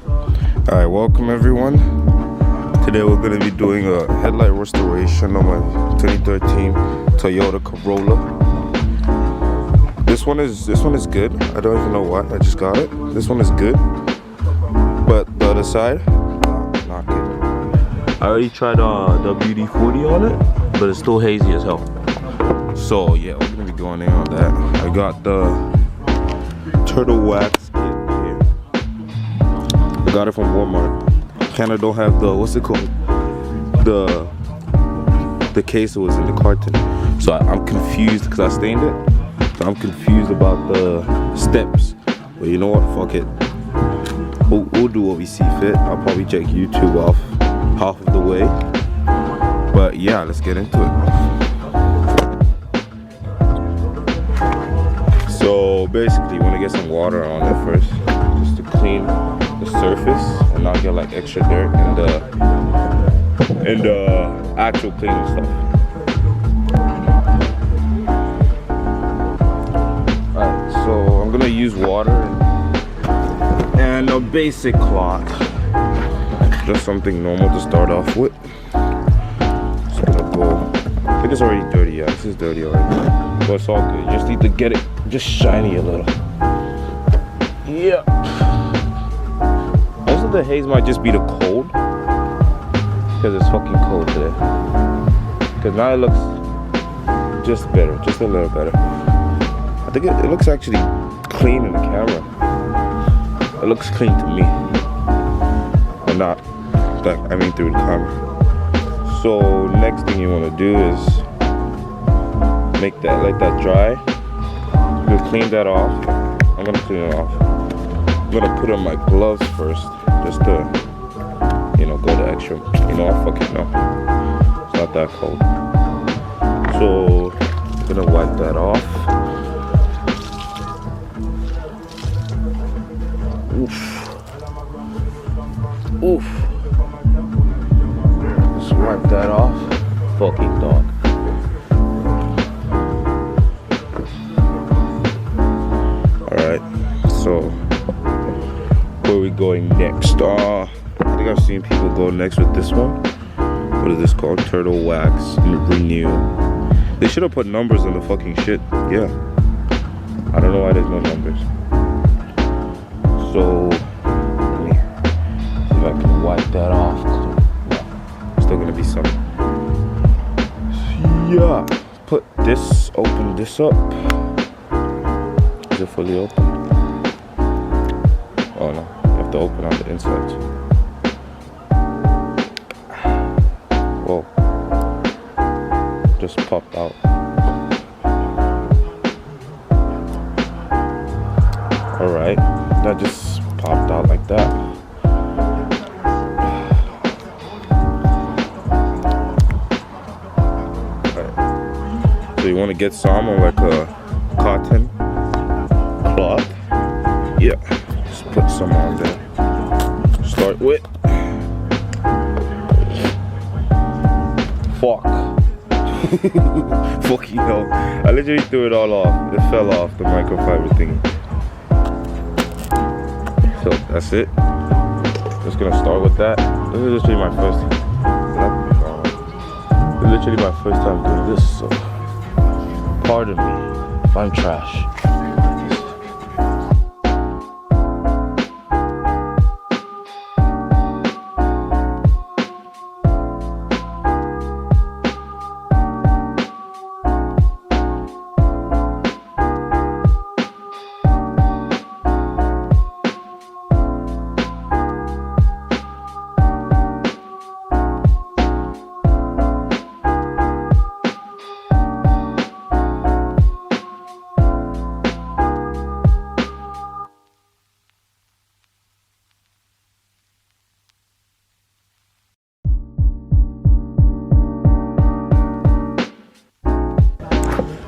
Alright, welcome everyone. Today we're going to be doing a headlight restoration on my 2013 Toyota Corolla. This one is good. I don't even know why. I just got it. This one is good. But the other side, not good. I already tried WD-40 on it, but it's still hazy as hell. So yeah, we're going to be going in on that. I got the turtle wax kit here. I got it from Walmart. Kinda don't have the, what's it called? The case that was in the carton. So I'm confused because I stained it. So I'm confused about the steps. But you know what? Fuck it. We'll do what we see fit. I'll probably check YouTube off half of the way. But yeah, let's get into it. So basically, you want to get some water on it first, just to clean the surface and not get like extra dirt and the actual cleaning stuff. Alright, so I'm gonna use water and a basic cloth, just something normal to start off with. Just gonna go. I think it's already dirty. Yeah, this is dirty already, but it's all good. You just need to get it just shiny a little. Yeah. Most of the haze might just be the cold, because it's fucking cold today. Because now it looks just better, just a little better. I think it looks actually clean in the camera. It looks clean to me, but not that, I mean through the camera. So next thing you want to do is let that dry. You clean that off. I'm gonna clean it off. I'm gonna put on my gloves first, just to, you know, go the extra. You know, fuck it, no. It's not that cold. So I'm gonna wipe that off. Oof. Just wipe that off. Fucking dog. So, where are we going next? I think I've seen people go next with this one. What is this called? Turtle wax renew. They should have put numbers on the fucking shit. Yeah. I don't know why there's no numbers. So, let me see if I can wipe that off. No, still gonna be some. Yeah. Open this up. Is it fully open? Oh no, you have to open on the inside. Whoa. Just popped out. Alright, that just popped out like that. Alright. So you want to get some on like a cotton cloth. Yeah. Put some on there. Start with. Fuck. Fucking hell. I literally threw it all off. It fell off the microfiber thing. So that's it. Just gonna start with that. This is literally my first. This is literally my first time doing this. So pardon me if I'm trash.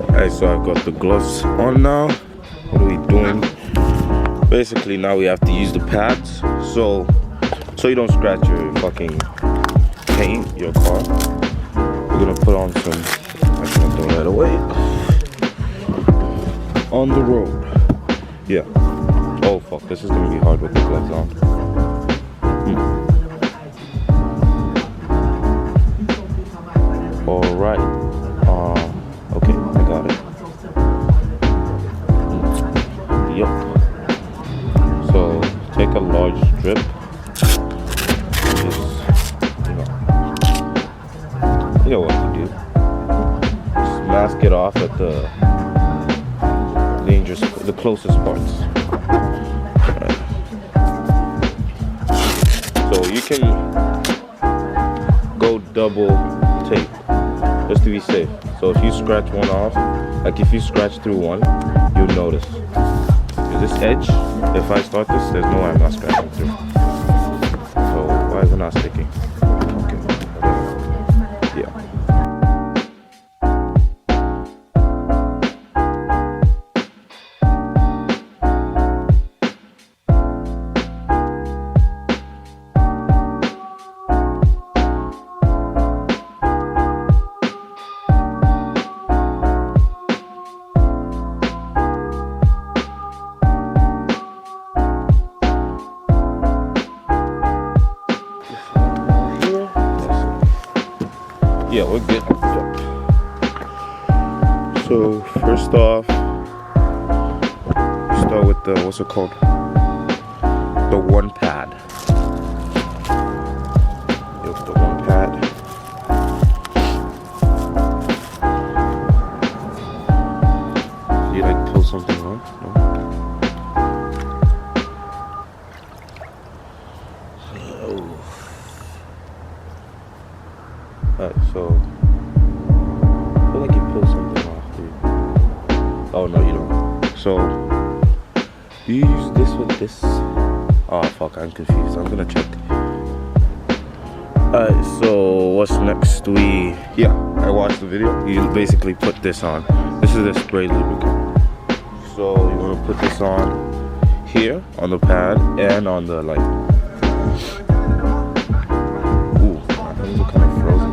Alright, so I've got the gloves on now. What are we doing? Basically now we have to use the pads so you don't scratch your fucking paint, your car. We're gonna put on some, I'm gonna throw that away. On the road. Yeah. Oh fuck, this is gonna be hard with the gloves on. large strip. Just, you know what to do. Just mask it off at the closest parts. Right. So you can go double tape just to be safe. So if you scratch one off, like if you scratch through one, you'll notice. This edge, if I start this, there's no way I'm not scratching through. So why is it not sticking? Okay. Yeah. Yeah, we're good. So first off, start with the, what's it called? The one pad. Yep, the one pad. You like pull something on? No? Alright, so I feel like you pull something off, dude. Oh no, you don't. So do you use this with this? Oh fuck, I'm confused. I'm gonna check. Alright, so what's next? I watched the video. You basically put this on. This is a spray lubricant. So you wanna put this on here on the pad and on the light. Ooh, my hands are kind of frozen.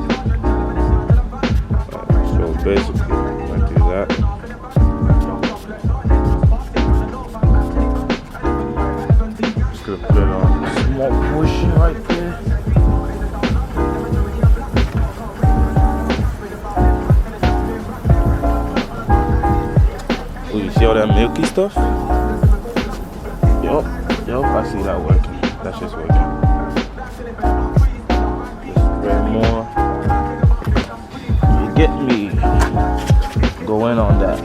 So basically, I do that. Just gonna put it on a small portion right there. Oh, you see all that milky stuff? Yup, I see that working. That's just working. Just spray more. You get me. Go in on that.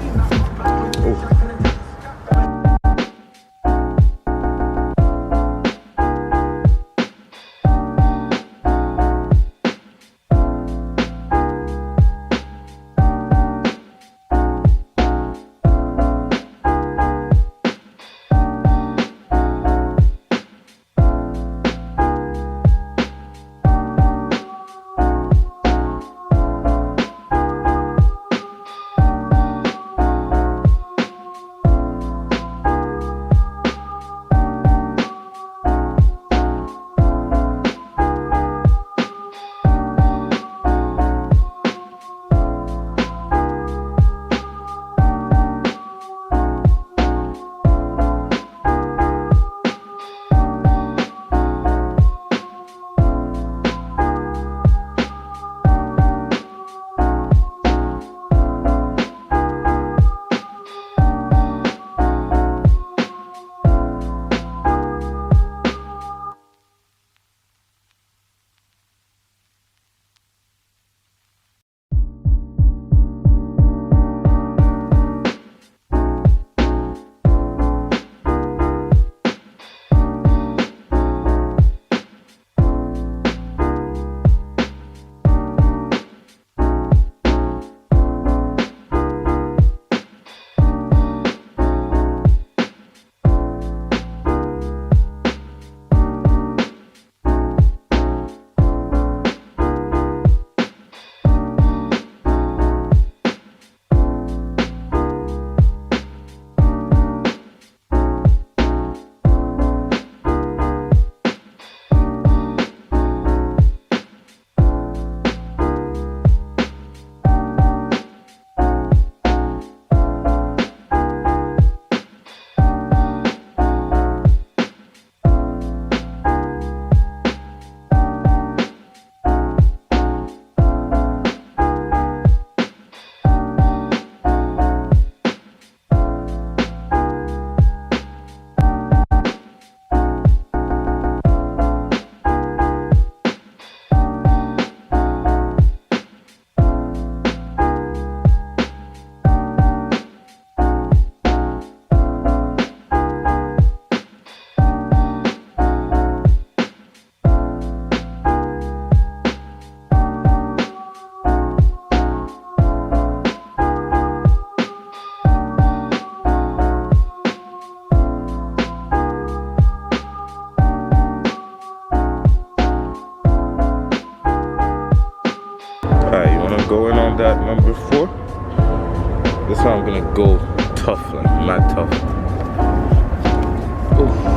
Oh. to go in on that number 4. This one I'm gonna go tough, like mad tough. Ooh.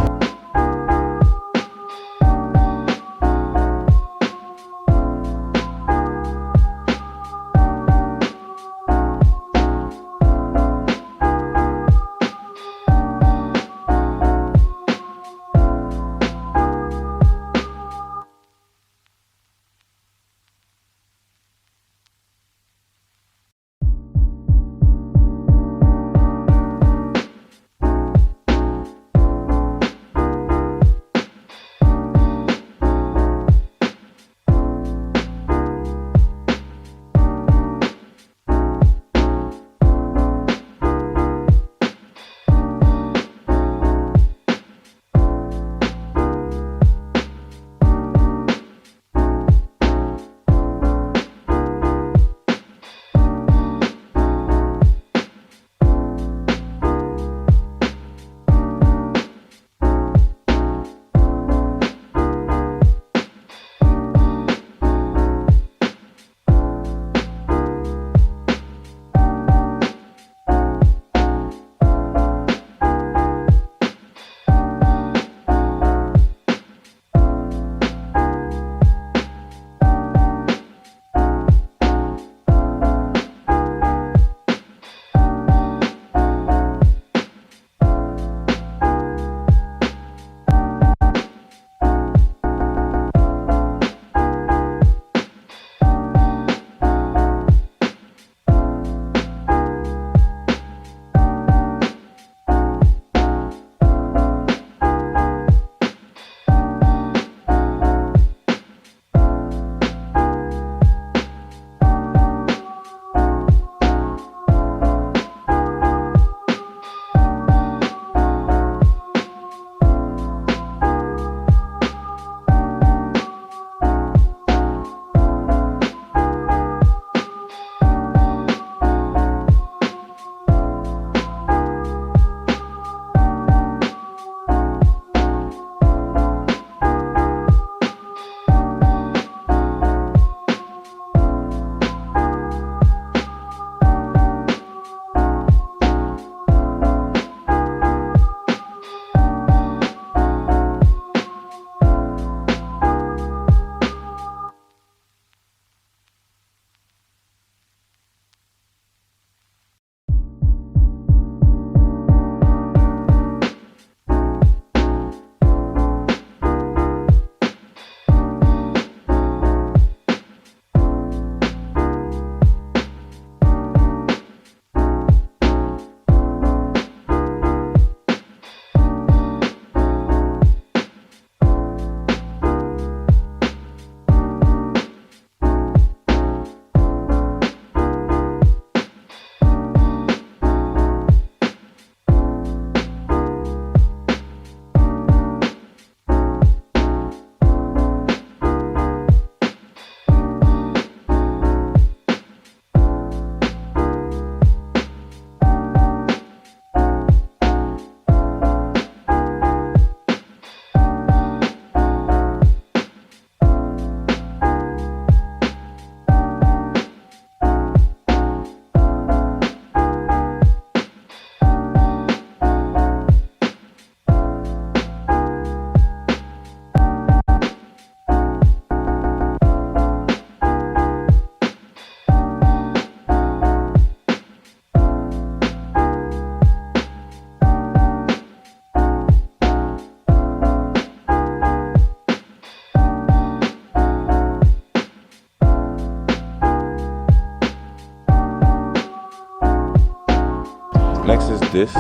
Next is this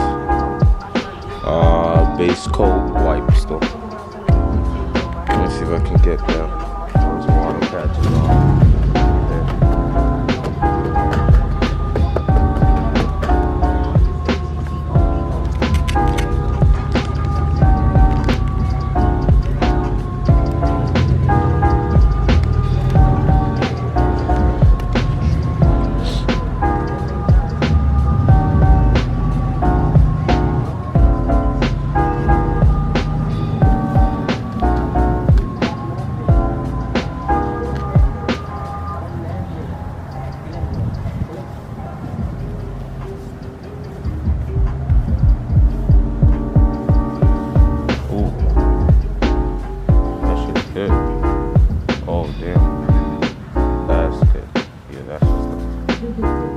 base coat wipe stuff. Let me see if I can get those water patches on. shit. Oh damn. That's good. Yeah, that's just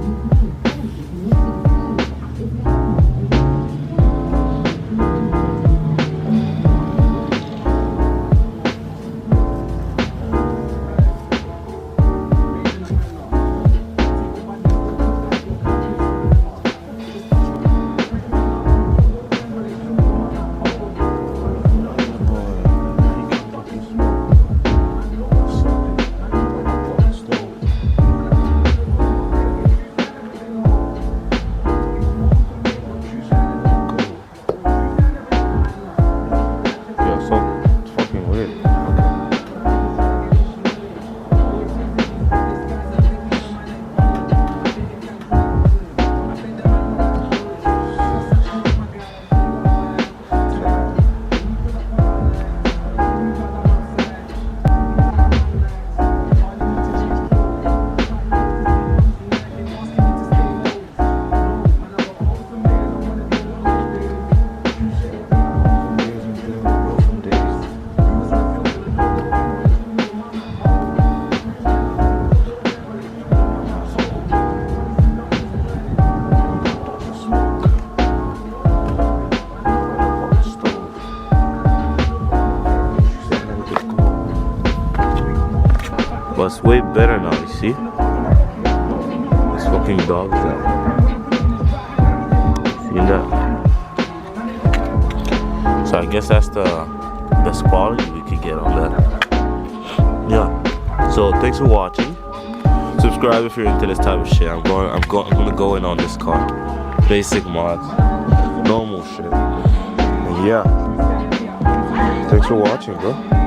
but it's way better now, you see? This fucking dog is out. See that? So I guess that's the best quality we could get on that. Yeah. So thanks for watching. Subscribe if you're into this type of shit. I'm gonna go in on this car. Basic mods. Normal shit. And yeah. Thanks for watching, bro.